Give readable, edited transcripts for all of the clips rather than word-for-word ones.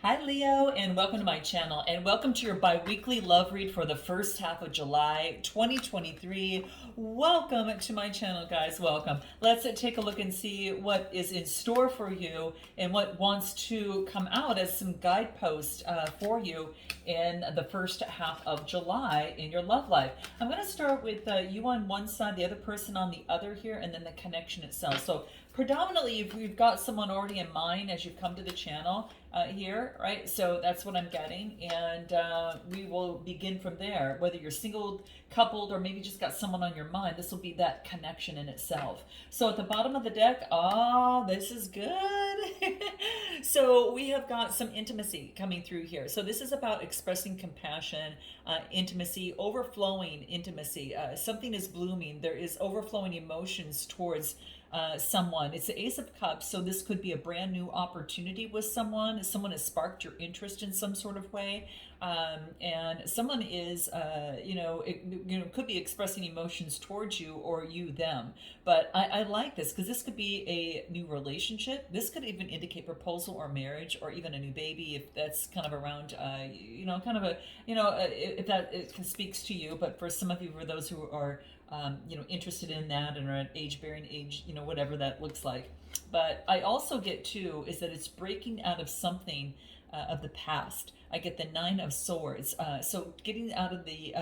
Hi Leo, and welcome to my channel, and welcome to your bi-weekly love read for the first half of July 2023. Welcome to my channel, guys. Welcome. Let's take a look and see what is in store for you and what wants to come out as some guideposts for you in the first half of July in your love life. I'm going to start with you on one side, the other person on the other here, and then the connection itself. So predominantly, if you've got someone already in mind as you've come to the channel here, right? So that's what I'm getting, and we will begin from there. Whether you're single, coupled, or maybe just got someone on your mind, this will be that connection in itself. So at the bottom of the deck, this is good. So we have got some intimacy coming through here. So this is about expressing compassion, intimacy, overflowing intimacy. Something is blooming. There is overflowing emotions towards someone. It's the Ace of Cups, so this could be a brand new opportunity with someone. Someone has sparked your interest in some sort of way, and someone is, could be expressing emotions towards you or you them. But I like this because this could be a new relationship. This could even indicate proposal or marriage or even a new baby if that's kind of around, if that it speaks to you. But for some of you, for those who are interested in that and are at bearing age, whatever that looks like. But I also get too is that it's breaking out of something of the past. I get the Nine of Swords. So getting out of the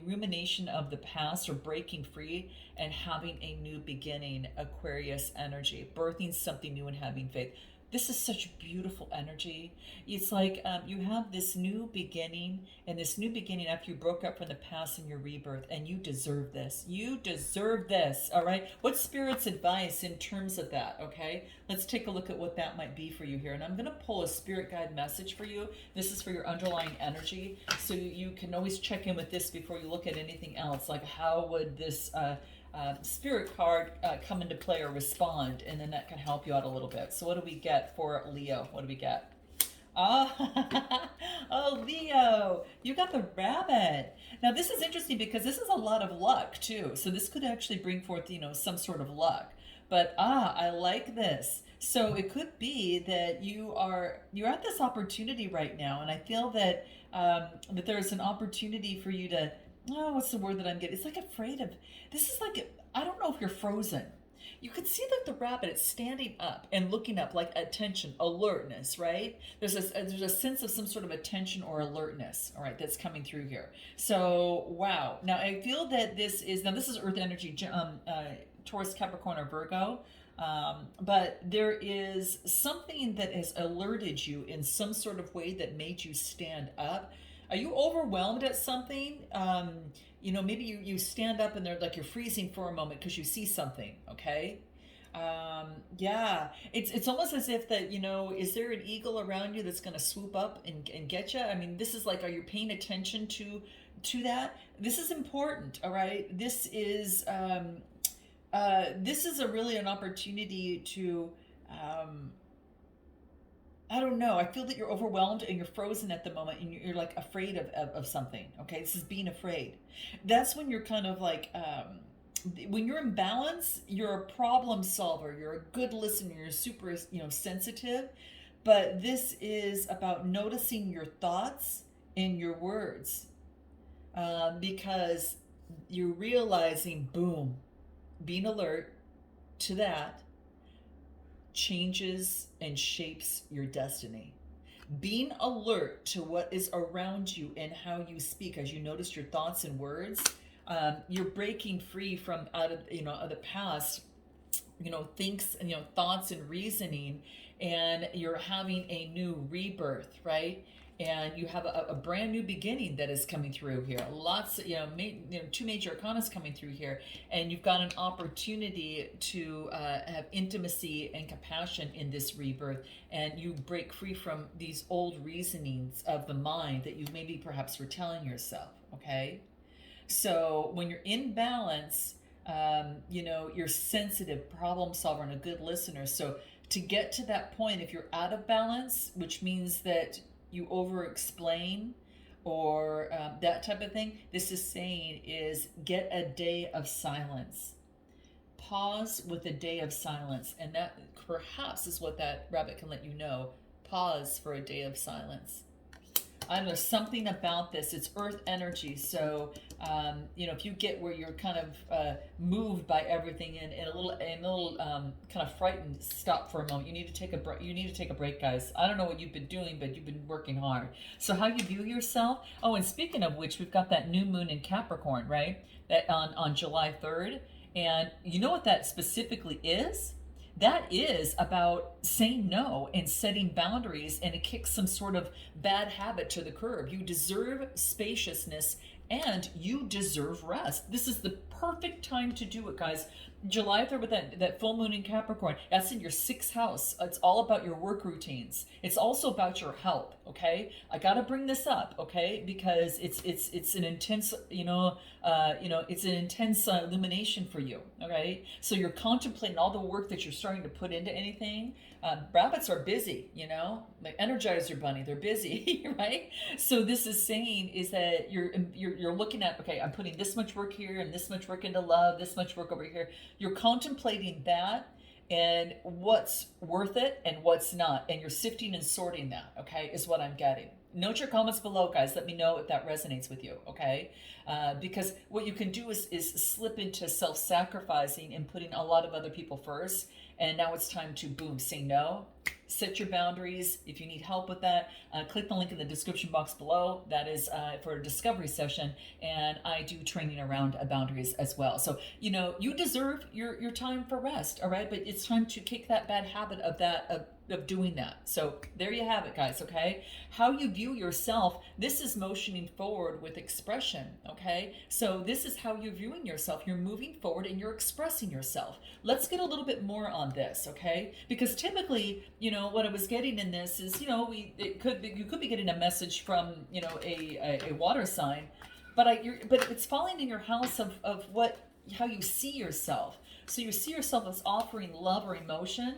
rumination of the past, or breaking free and having a new beginning, Aquarius energy, birthing something new and having faith. This is such beautiful energy. It's like you have this new beginning, and this new beginning after you broke up from the past and your rebirth, and you deserve this. You deserve this, all right? What's Spirit's advice in terms of that, okay? Let's take a look at what that might be for you here. And I'm going to pull a Spirit Guide message for you. This is for your underlying energy, so you can always check in with this before you look at anything else. Like, how would this spirit card come into play or respond, and then that can help you out a little bit. So what do we get for Leo? What do we get? Oh, Leo, you got the rabbit. Now this is interesting because this is a lot of luck too. So this could actually bring forth, some sort of luck. But I like this. So it could be that you're at this opportunity right now, and I feel that that there's an opportunity for you to, what's the word that I'm getting? It's like afraid of. This is like, I don't know if you're frozen. You could see that the rabbit is standing up and looking up, like attention, alertness, right? There's a sense of some sort of attention or alertness, all right, that's coming through here. So, wow. Now, I feel that this is Earth energy, Taurus, Capricorn, or Virgo. But there is something that has alerted you in some sort of way that made you stand up. Are you overwhelmed at something? Maybe you stand up and they're like you're freezing for a moment because you see something, okay? Yeah, it's almost as if that, is there an eagle around you that's going to swoop up and get you? I mean, this is like, are you paying attention to that? This is important, all right? This is a really an opportunity to, I don't know. I feel that you're overwhelmed and you're frozen at the moment, and you're like afraid of something. Okay, this is being afraid. That's when you're kind of like, when you're in balance, you're a problem solver. You're a good listener. You're super, sensitive. But this is about noticing your thoughts and your words, because you're realizing, boom, being alert to that changes and shapes your destiny. Being alert to what is around you and how you speak as you notice your thoughts and words, you're breaking free from out of the past, thoughts and reasoning, and you're having a new rebirth, right? And you have a brand new beginning that is coming through here. Lots, two major arcanas coming through here, and you've got an opportunity to have intimacy and compassion in this rebirth, and you break free from these old reasonings of the mind that you maybe perhaps were telling yourself. Okay, so when you're in balance, you're sensitive, problem solver, and a good listener. So to get to that point, if you're out of balance, which means that you over explain or that type of thing, this is saying is get a day of silence. Pause with a day of silence, and that perhaps is what that rabbit can let you know Pause for a day of silence. I don't know, something about this. It's earth energy. So, if you get where you're kind of moved by everything and a little kind of frightened, stop for a moment. You need to take a break. You need to take a break, guys. I don't know what you've been doing, but you've been working hard. So, how you view yourself? Oh, and speaking of which, we've got that new moon in Capricorn, right? That on July 3rd, and you know what that specifically is? That is about saying no and setting boundaries, and it kicks some sort of bad habit to the curb. You deserve spaciousness and you deserve rest. This is the perfect time to do it, guys. July 3rd with that full moon in Capricorn, that's in your 6th house. It's all about your work routines. It's also about your health, okay? I got to bring this up, okay? Because it's an intense, it's an intense illumination for you, okay? So you're contemplating all the work that you're starting to put into anything. Rabbits are busy, like Energizer Bunny, they're busy, right? So this is saying is that you're looking at, okay, I'm putting this much work here and this much work into love, this much work over here. You're contemplating that and what's worth it and what's not, and you're sifting and sorting that, okay, is what I'm getting. Note your comments below, guys. Let me know if that resonates with you, okay? Because what you can do is slip into self-sacrificing and putting a lot of other people first, and now it's time to, boom, say no. Set your boundaries. If you need help with that, click the link in the description box below. That is for a discovery session, and I do training around boundaries as well. So, you deserve your time for rest, all right? But it's time to kick that bad habit of doing that. So there you have it, guys, okay? How you view yourself, this is motioning forward with expression, okay? So this is how you're viewing yourself. You're moving forward and you're expressing yourself. Let's get a little bit more on this, okay? Because typically, what I was getting in this is, you could be getting a message from, a water sign, but it's falling in your house of how you see yourself. So you see yourself as offering love or emotion.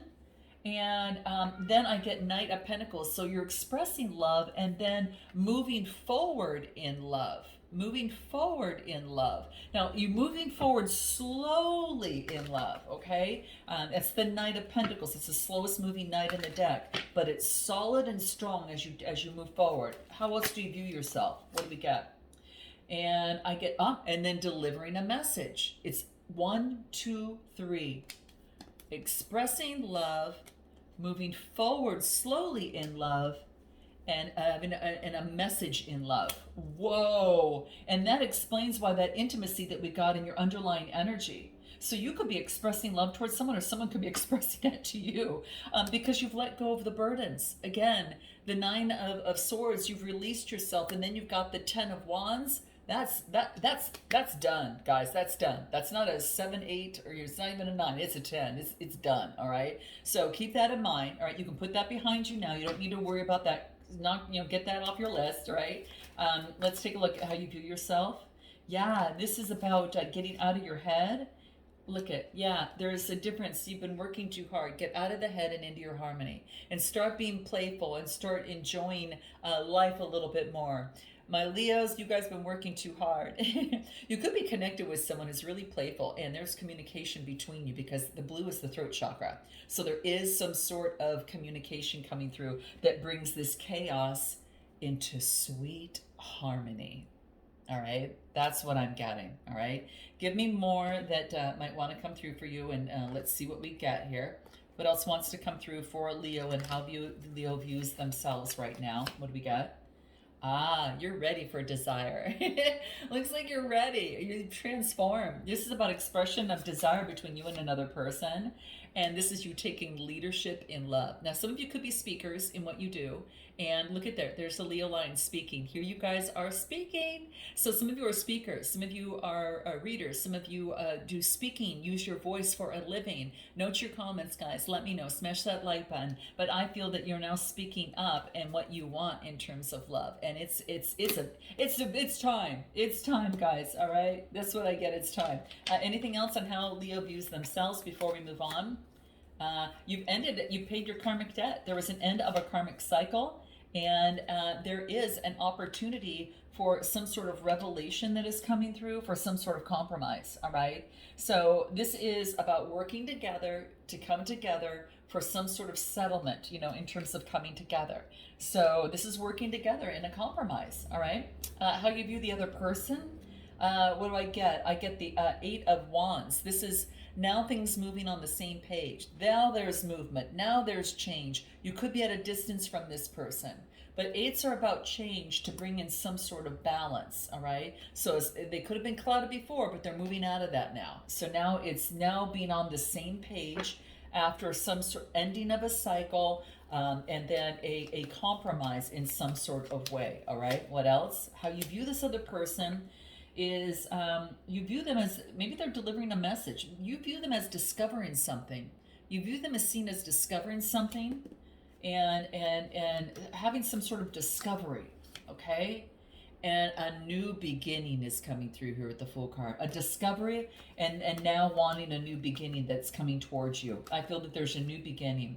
And then I get Knight of Pentacles. So you're expressing love and then moving forward in love. Moving forward in love. Now, you're moving forward slowly in love, okay? It's the Knight of Pentacles. It's the slowest moving knight in the deck. But it's solid and strong as you move forward. How else do you view yourself? What do we get? And I get, and then delivering a message. It's 1, 2, 3. Expressing love, moving forward slowly in love, and a message in love. Whoa! And that explains why that intimacy that we got in your underlying energy. So you could be expressing love towards someone, or someone could be expressing it to you, because you've let go of the burdens. Again, the 9 of Swords, you've released yourself, and then you've got the 10 of Wands. That's done, guys. That's done. That's not a 7, 8, or it's not even a 9. It's a 10. It's done. All right. So keep that in mind. All right. You can put that behind you now. You don't need to worry about that. Get that off your list. Right. Let's take a look at how you view yourself. Yeah, this is about getting out of your head. Look at, there's a difference. You've been working too hard. Get out of the head and into your harmony, and start being playful and start enjoying life a little bit more. My Leos, you guys have been working too hard. You could be connected with someone who's really playful, and there's communication between you, because the blue is the throat chakra. So there is some sort of communication coming through that brings this chaos into sweet harmony. All right, that's what I'm getting. All right, give me more that might want to come through for you, and let's see what we get here. What else wants to come through for Leo, and how Leo views themselves right now? What do we got? You're ready for desire. Looks like you're ready. You transform. This is about expression of desire between you and another person. And this is you taking leadership in love. Now, some of you could be speakers in what you do. And look at there. There's the Leo line speaking. Here you guys are speaking. So some of you are speakers. Some of you are readers. Some of you do speaking. Use your voice for a living. Note your comments, guys. Let me know. Smash that like button. But I feel that you're now speaking up and what you want in terms of love. And it's time. It's time, guys. All right. That's what I get. It's time. Anything else on how Leo views themselves before we move on? You've paid your karmic debt. There was an end of a karmic cycle, and there is an opportunity for some sort of revelation that is coming through, for some sort of compromise. All right. So this is about working together to come together for some sort of settlement, in terms of coming together. So this is working together in a compromise, all right? How you view the other person, what do I get? I get the Eight of Wands. This is now things moving on the same page. Now there's movement. Now there's change. You could be at a distance from this person. But eights are about change to bring in some sort of balance, all right? So they could have been clouded before, but they're moving out of that now. So now it's now being on the same page after some sort of ending of a cycle, and then a compromise in some sort of way, all right? What else? How you view this other person is you view them as, maybe they're delivering a message. You view them as discovering something. You view them as seen as discovering something, and having some sort of discovery, okay? And a new beginning is coming through here with the Fool card. A discovery, and now wanting a new beginning that's coming towards you. I feel that there's a new beginning.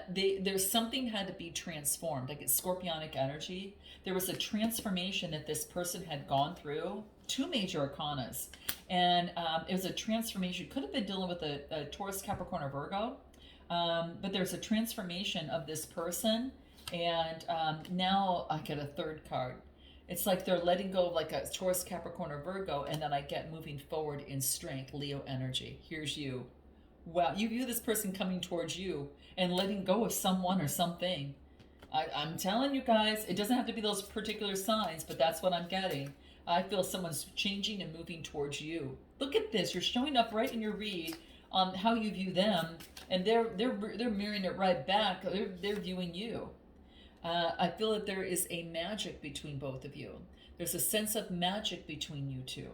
There's something had to be transformed, like it's scorpionic energy. There was a transformation that this person had gone through, two major arcanas. And it was a transformation. Could have been dealing with a Taurus, Capricorn, or Virgo. But there's a transformation of this person, and now I get a third card. It's like they're letting go of like a Taurus, Capricorn, or Virgo, and then I get moving forward in strength, Leo energy. Here's you. Wow, you view this person coming towards you and letting go of someone or something. I'm telling you guys, it doesn't have to be those particular signs, but that's what I'm getting. I feel someone's changing and moving towards you. Look at this. You're showing up right in your read on how you view them, and they're mirroring it right back. They're viewing you. I feel that there is a magic between both of you. There's a sense of magic between you two.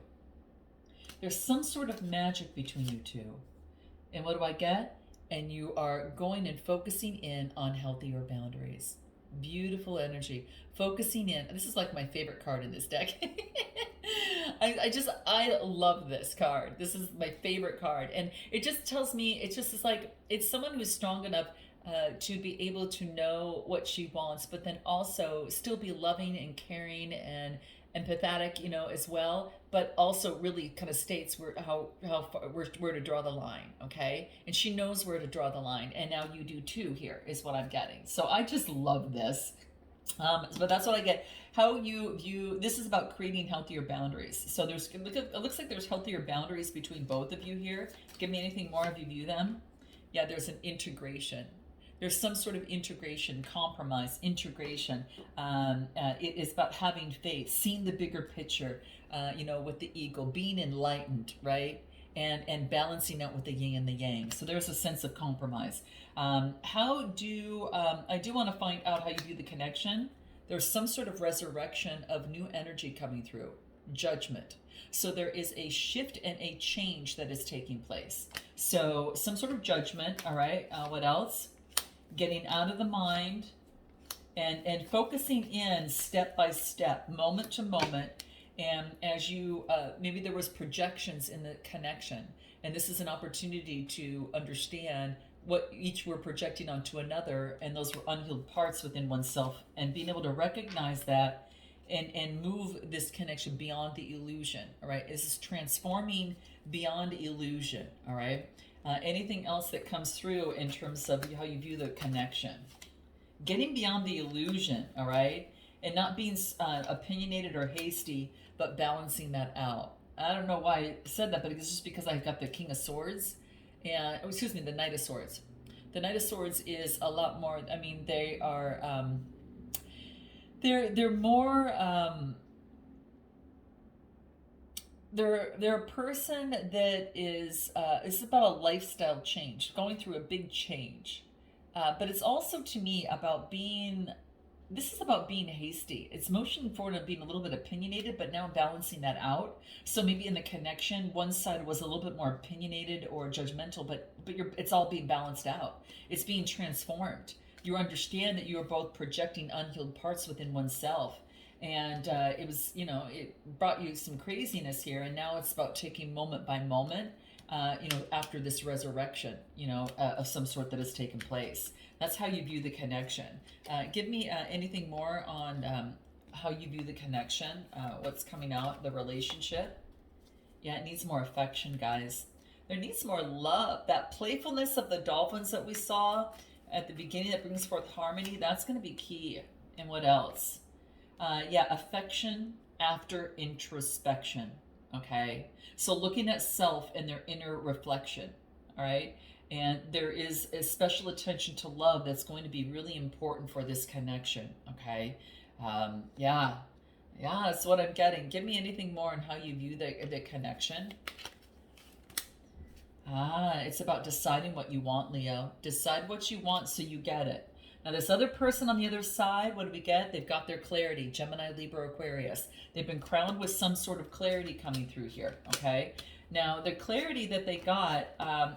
There's some sort of magic between you two. And what do I get? And you are going and focusing in on healthier boundaries. Beautiful energy. Focusing in. This is like my favorite card in this deck. I love this card. This is my favorite card. And it just tells me, it's like, it's someone who's strong enough to be able to know what she wants, but then also still be loving and caring and empathetic, as well, but also really kind of states how far, where to draw the line, okay? And she knows where to draw the line, and now you do too. Here is what I'm getting. So I just love this. But that's what I get. How you view this is about creating healthier boundaries. So it looks like there's healthier boundaries between both of you here. Give me anything more if you view them. Yeah, there's an integration. There's some sort of integration, compromise, integration. It is about having faith, seeing the bigger picture, with the ego, being enlightened, right? And balancing out with the yin and the yang. So there's a sense of compromise. I do want to find out how you view the connection. There's some sort of resurrection of new energy coming through, judgment. So there is a shift and a change that is taking place. So some sort of judgment, all right? What else? Getting out of the mind and focusing in step by step, moment to moment. And as you, maybe there was projections in the connection, and this is an opportunity to understand what each were projecting onto another, and those were unhealed parts within oneself, and being able to recognize that and move this connection beyond the illusion, all right? This is transforming beyond illusion, all right? Anything else that comes through in terms of how you view the connection? Getting beyond the illusion, all right? And not being opinionated or hasty, but balancing that out. I don't know why I said that, but it's just because I got the King of Swords, and the Knight of Swords. The Knight of Swords is a lot more. I mean, they are they're more. They're a person that is it's about a lifestyle change, going through a big change, but it's also to me about being. This is about being hasty. It's motioning forward and being a little bit opinionated, but now balancing that out. So maybe in the connection, one side was a little bit more opinionated or judgmental, but it's all being balanced out. It's being transformed. You understand that you are both projecting unhealed parts within oneself. And it was, it brought you some craziness here. And now it's about taking moment by moment, after this resurrection, of some sort that has taken place. That's how you view the connection. Give me anything more on how you view the connection, what's coming out, the relationship. Yeah, it needs more affection, guys. There needs more love. That playfulness of the dolphins that we saw at the beginning that brings forth harmony, that's going to be key. And what else? Yeah, affection after introspection. Okay. So looking at self and their inner reflection. All right. And there is a special attention to love that's going to be really important for this connection. Okay. Yeah. Yeah, that's what I'm getting. Give me anything more on how you view the connection. It's about deciding what you want, Leo. Decide what you want so you get it. Now, this other person on the other side, what do we get? They've got their clarity. Gemini, Libra, Aquarius. They've been crowned with some sort of clarity coming through here, okay? Now, the clarity that they got,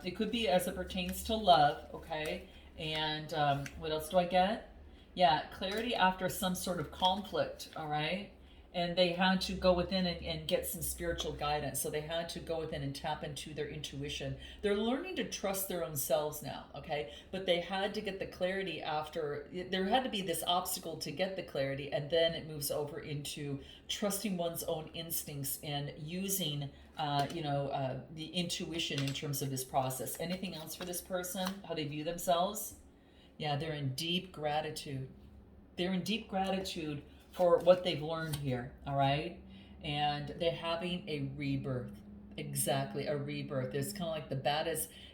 it could be as it pertains to love, okay? And what else do I get? Yeah, clarity after some sort of conflict, all right? And they had to go within and get some spiritual guidance. So they had to go within and tap into their intuition. They're learning to trust their own selves now, okay? But they had to get the clarity after, there had to be this obstacle to get the clarity, and then it moves over into trusting one's own instincts and using, the intuition in terms of this process. Anything else for this person? How they view themselves? Yeah, they're in deep gratitude. They're in deep gratitude for what they've learned here, all right? And they're having a rebirth. Exactly, a rebirth. It's kind of like the bat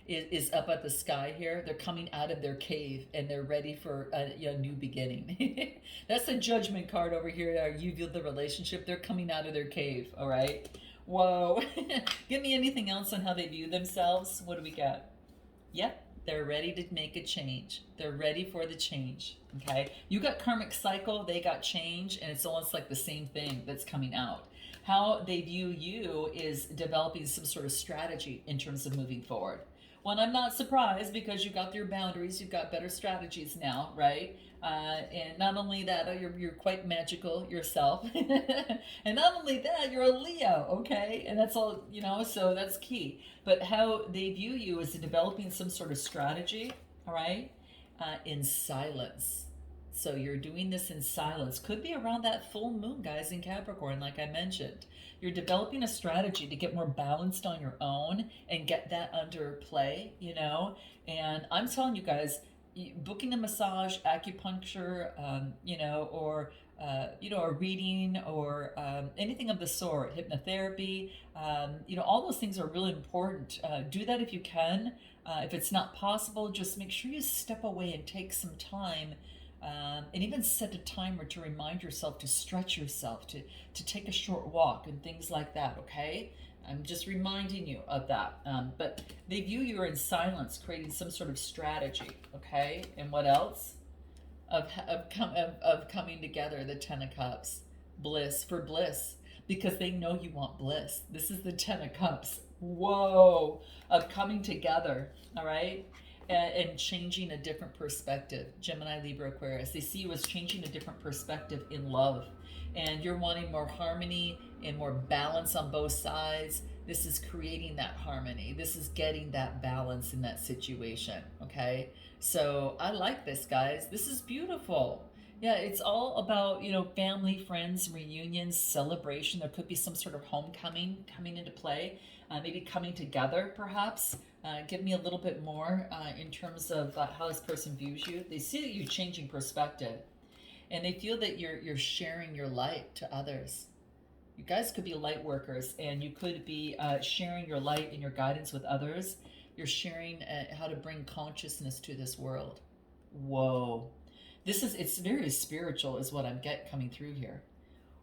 is up at the sky here. They're coming out of their cave and they're ready for a new beginning. That's a judgment card over here. You view the relationship. They're coming out of their cave, all right? Whoa. Give me anything else on how they view themselves. What do we got? Yep. They're ready to make a change. They're ready for the change, okay? You got karmic cycle, they got change, and it's almost like the same thing that's coming out. How they view you is developing some sort of strategy in terms of moving forward. Well, and I'm not surprised because you got your boundaries, you've got better strategies now, right? And not only that, you're quite magical yourself. And not only that, you're a Leo, okay? And that's all, so that's key. But how they view you is developing some sort of strategy, all right? In silence. So you're doing this in silence. Could be around that full moon, guys, in Capricorn, like I mentioned. You're developing a strategy to get more balanced on your own and get that under play, And I'm telling you guys, booking a massage, acupuncture, or a reading or anything of the sort, hypnotherapy, all those things are really important. Do that if you can. If it's not possible, just make sure you step away and take some time, and even set a timer to remind yourself to stretch yourself, to take a short walk and things like that, okay? I'm just reminding you of that. But they view you in silence, creating some sort of strategy, okay? And what else? Of coming together, the Ten of Cups. Bliss, because they know you want bliss. This is the Ten of Cups. Whoa! Of coming together, all right? And changing a different perspective. Gemini, Libra, Aquarius. They see you as changing a different perspective in love. And you're wanting more harmony and more balance on both sides. This is creating that harmony. This is getting that balance in that situation, okay? So I like this, guys. This is beautiful. Yeah, it's all about, family, friends, reunions, celebration. There could be some sort of homecoming coming into play. Maybe coming together, perhaps. Give me a little bit more in terms of how this person views you. They see that you're changing perspective. And they feel that you're sharing your light to others. You guys could be light workers, and you could be sharing your light and your guidance with others. You're sharing how to bring consciousness to this world. Whoa. It's very spiritual is what I'm coming through here.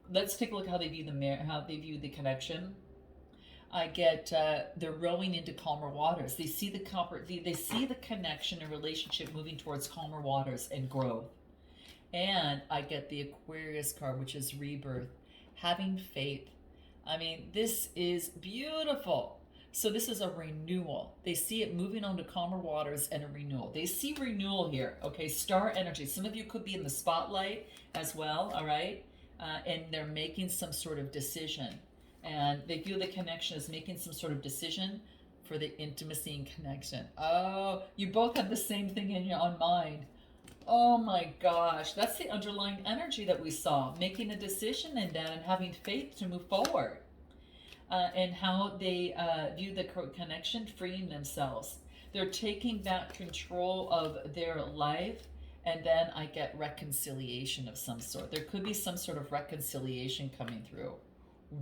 Let's take a look at how they view the connection. I get they're rowing into calmer waters. They see they see the connection and relationship moving towards calmer waters and growth. And I get the Aquarius card, which is rebirth, having faith. I mean, this is beautiful. So this is a renewal. They see it moving on to calmer waters and a renewal. They see renewal here, okay? Star energy. Some of you could be in the spotlight as well, all right? And they're making some sort of decision. And they feel the connection as making some sort of decision for the intimacy and connection. Oh, you both have the same thing on mind. Oh my gosh, that's the underlying energy that we saw. Making a decision and then having faith to move forward. and how they view the connection, freeing themselves. They're taking back control of their life, and then I get reconciliation of some sort. There could be some sort of reconciliation coming through.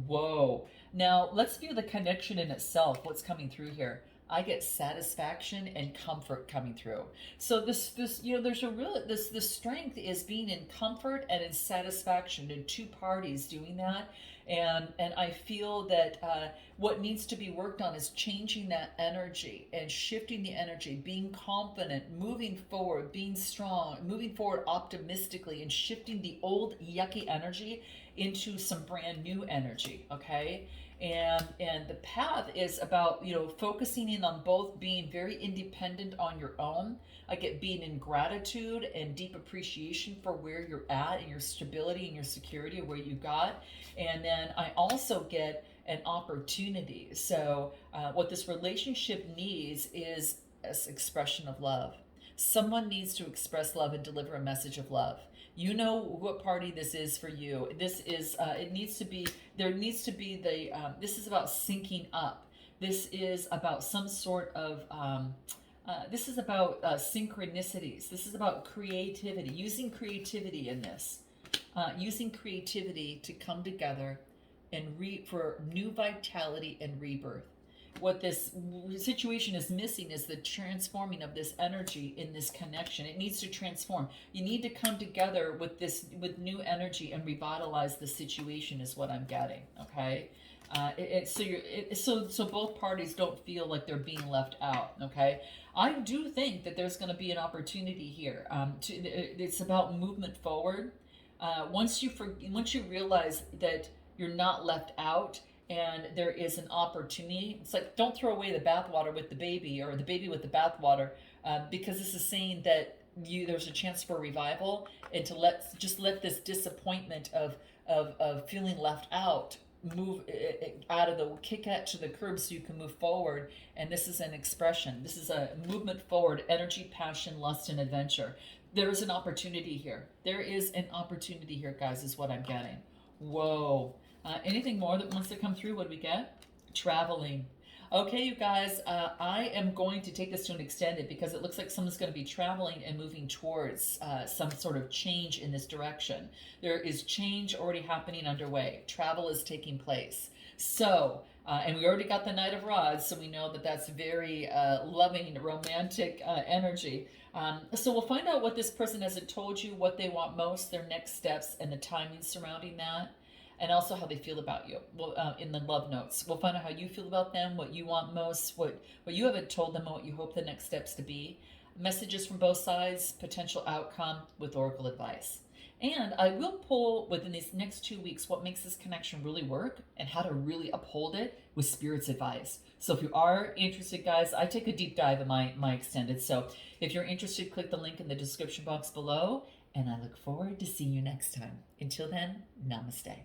Whoa. Now, let's view the connection in itself, what's coming through here. I get satisfaction and comfort coming through. So there's a real this strength is being in comfort and in satisfaction, in two parties doing that, and I feel that what needs to be worked on is changing that energy and shifting the energy, being confident, moving forward, being strong, moving forward optimistically, and shifting the old yucky energy into some brand new energy. Okay. And the path is about, focusing in on both being very independent on your own. I get being in gratitude and deep appreciation for where you're at and your stability and your security of where you got. And then I also get an opportunity. So what this relationship needs is an expression of love. Someone needs to express love and deliver a message of love. You know what party this is for you. This is, it needs to be, there needs to be this is about syncing up. This is about some sort of, this is about synchronicities. This is about creativity, using creativity in this. Using creativity to come together and for new vitality and rebirth. What this situation is missing is the transforming of this energy in this connection. It needs to transform. You need to come together with new energy and revitalize the situation is what I'm getting. Okay. So both parties don't feel like they're being left out. Okay. I do think that there's going to be an opportunity here. It's about movement forward. Once you realize that you're not left out, and there is an opportunity. It's like, don't throw away the bathwater with the baby, or the baby with the bathwater, because this is saying that there's a chance for revival, and to let this disappointment of feeling left out move out of the kick it to the curb so you can move forward. And this is an expression. This is a movement forward, energy, passion, lust, and adventure. There is an opportunity here. There is an opportunity here, guys, is what I'm getting. Whoa. Anything more that wants to come through? What do we get? Traveling. Okay, you guys, I am going to take this to an extended because it looks like someone's going to be traveling and moving towards some sort of change in this direction. There is change already happening underway. Travel is taking place. So, and we already got the Knight of Rods, so we know that that's very loving, romantic energy. So we'll find out what this person hasn't told you, what they want most, their next steps, and the timing surrounding that. And also how they feel about you. Well, in the love notes, we'll find out how you feel about them, what you want most, what you haven't told them, and what you hope the next steps to be. Messages from both sides, potential outcome with oracle advice. And I will pull within these next 2 weeks what makes this connection really work and how to really uphold it with Spirit's advice. So if you are interested, guys, I take a deep dive in my extended. So if you're interested, click the link in the description box below. And I look forward to seeing you next time. Until then, namaste.